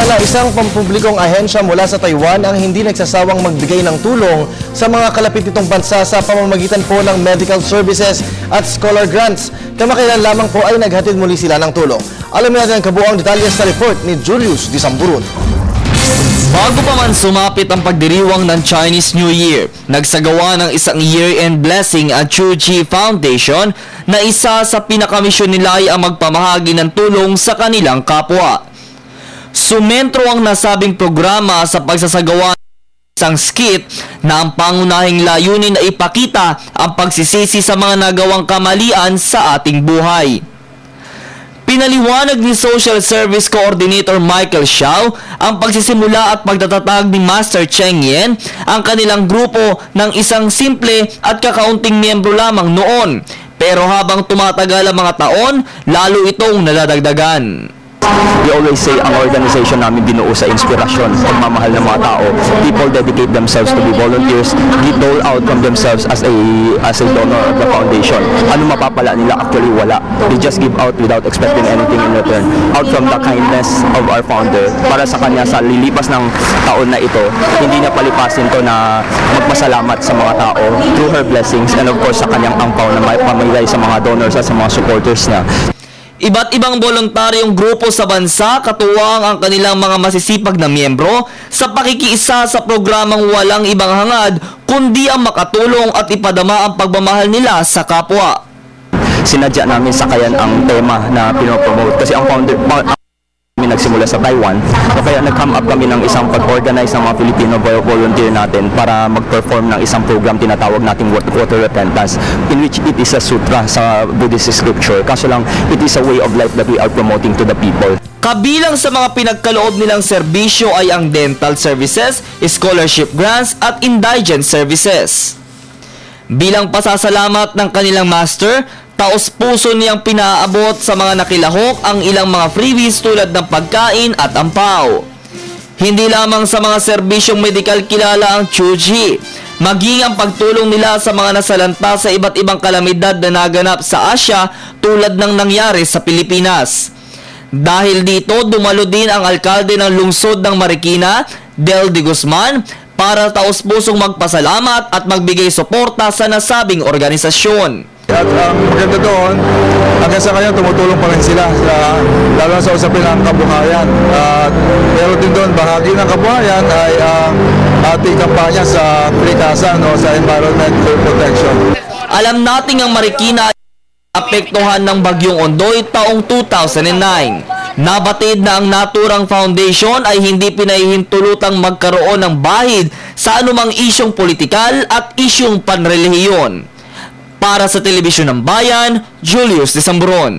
Samantala, isang pampublikong ahensya mula sa Taiwan ang hindi nagsasawang magbigay ng tulong sa mga kalapit nitong bansa sa pamamagitan po ng medical services at scholar grants. Kamakailan lamang po ay naghatid muli sila ng tulong. Alamin natin ang kabuuang detalye sa report ni Julius Disamburun. Bago pa man sumapit ang pagdiriwang ng Chinese New Year, nagsagawa ng isang year-end blessing at Chuji Foundation na isa sa pinakamisyon nila ay ang magpamahagi ng tulong sa kanilang kapwa. Sumentro ang nasabing programa sa pagsasagawa ng isang skit na ang pangunahing layunin na ipakita ang pagsisisi sa mga nagawang kamalian sa ating buhay. Pinaliwanag ni Social Service Coordinator Michael Xiao ang pagsisimula at pagtatatag ni Master Cheng Yen ang kanilang grupo ng isang simple at kakaunting miyembro lamang noon. Pero habang tumatagal ang mga taon, lalo itong nadadagdagan. We always say ang organization namin binuo sa inspirasyon, pagmamahal ng mga tao. People dedicate themselves to be volunteers, dole out from themselves as a donor of the foundation. Ano mapapala nila? Actually wala. They just give out without expecting anything in return. Out from the kindness of our founder, para sa kanya sa lilipas ng taon na ito, hindi niya palipasin to na magpasalamat sa mga tao through her blessings and of course sa kanyang angpaw na may pamilay sa mga donors at sa mga supporters niya. Iba't ibang voluntaryong grupo sa bansa katuwang ang kanilang mga masisipag na miyembro sa pakikiisa sa programang walang ibang hangad kundi ang makatulong at ipadama ang pagmamahal nila sa kapwa. Sinadya namin sakayan ang tema na pinopromote kasi ang founder nagsimula sa Taiwan, kaya nag-come up kami ng isang pag-organize ng mga Filipino volunteer natin para mag-perform ng isang program tinatawag nating Water Repentance, in which it is a sutra sa Buddhist scripture, kaso lang it is a way of life that we are promoting to the people. Kabilang sa mga pinagkaloob nilang serbisyo ay ang dental services, scholarship grants at indigent services. Bilang pasasalamat ng kanilang master, taos-puso niyang pinaabot sa mga nakilahok ang ilang mga freebies tulad ng pagkain at ampaw. Hindi lamang sa mga serbisyong medikal kilala ang Chuji, maging ang pagtulong nila sa mga nasalanta sa iba't ibang kalamidad na naganap sa Asia tulad ng nangyari sa Pilipinas. Dahil dito, dumalo din ang alkalde ng lungsod ng Marikina, Del de Guzman, para taos-pusong magpasalamat at magbigay suporta sa nasabing organisasyon. At ang maganda doon, hanggang sa kanya tumutulong pa rin sila, lalo na sa usapin ng kabuhayan. Pero din doon, bahagi ng kabuhayan ay ating kampanya sa Free-Casa, sa environmental protection. Alam nating ang Marikina ay apektuhan ng Bagyong Ondoy taong 2009. Nabatid na ang naturang foundation ay hindi pinahihintulutang magkaroon ng bahid sa anumang isyong politikal at isyong panrelihiyon. Para sa Telebisyon ng Bayan, Julius Disamburun.